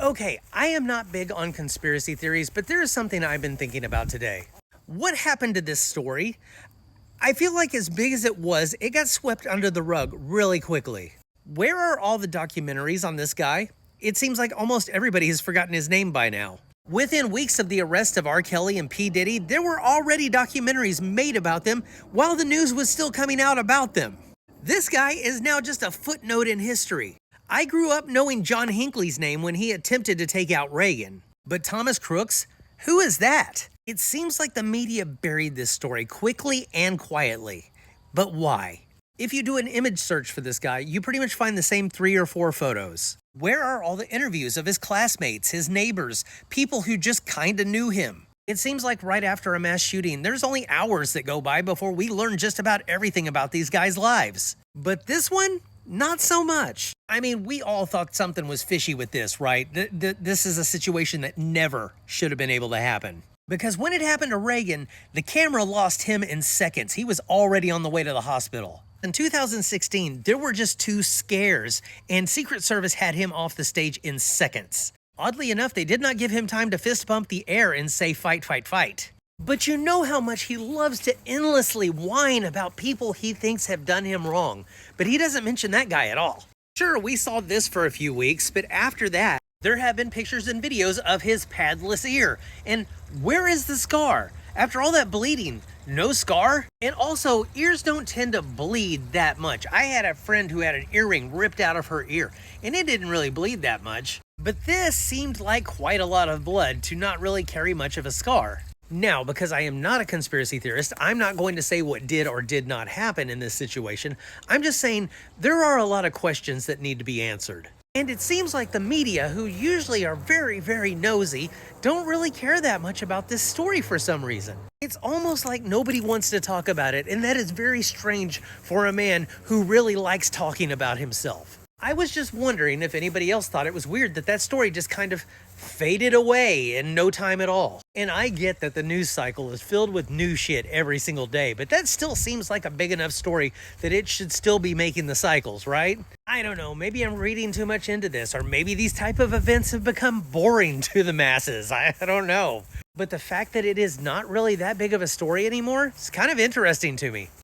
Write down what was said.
Okay, I am not big on conspiracy theories, but there is something I've been thinking about today. What happened to this story? I feel like as big as it got swept under the rug really quickly. Where are all the documentaries on this guy? It seems like almost everybody has forgotten his name by now. Within weeks of the arrest of R. Kelly and P. Diddy, there were already documentaries made about them while the news was still coming out about them. This guy is now just a footnote in history. I grew up knowing John Hinckley's name when he attempted to take out Reagan. But Thomas Crooks? Who is that? It seems like the media buried this story quickly and quietly. But why? If you do an image search for this guy, you pretty much find the same 3 or 4 photos. Where are all the interviews of his classmates, his neighbors, people who just kinda knew him? It seems like right after a mass shooting, there's only hours that go by before we learn just about everything about these guys' lives. But this one? Not so much. I mean, we all thought something was fishy with this, right? This is a situation that never should have been able to happen. Because when it happened to Reagan, the camera lost him in seconds. He was already on the way to the hospital. In 2016, there were just 2 scares, and Secret Service had him off the stage in seconds. Oddly enough, they did not give him time to fist bump the air and say fight, fight, fight. But you know how much he loves to endlessly whine about people he thinks have done him wrong. But he doesn't mention that guy at all. Sure, we saw this for a few weeks, but after that, there have been pictures and videos of his padless ear. And where is the scar? After all that bleeding, no scar? And also, ears don't tend to bleed that much. I had a friend who had an earring ripped out of her ear, and it didn't really bleed that much. But this seemed like quite a lot of blood to not really carry much of a scar. Now, because I am not a conspiracy theorist, I'm not going to say what did or did not happen in this situation. I'm just saying there are a lot of questions that need to be answered. And it seems like the media, who usually are very, very nosy, don't really care that much about this story for some reason. It's almost like nobody wants to talk about it, and that is very strange for a man who really likes talking about himself. I was just wondering if anybody else thought it was weird that story just kind of faded away in no time at all. And I get that the news cycle is filled with new shit every single day, but that still seems like a big enough story that it should still be making the cycles, right? I don't know, maybe I'm reading too much into this, or maybe these type of events have become boring to the masses. I don't know. But the fact that it is not really that big of a story anymore is kind of interesting to me.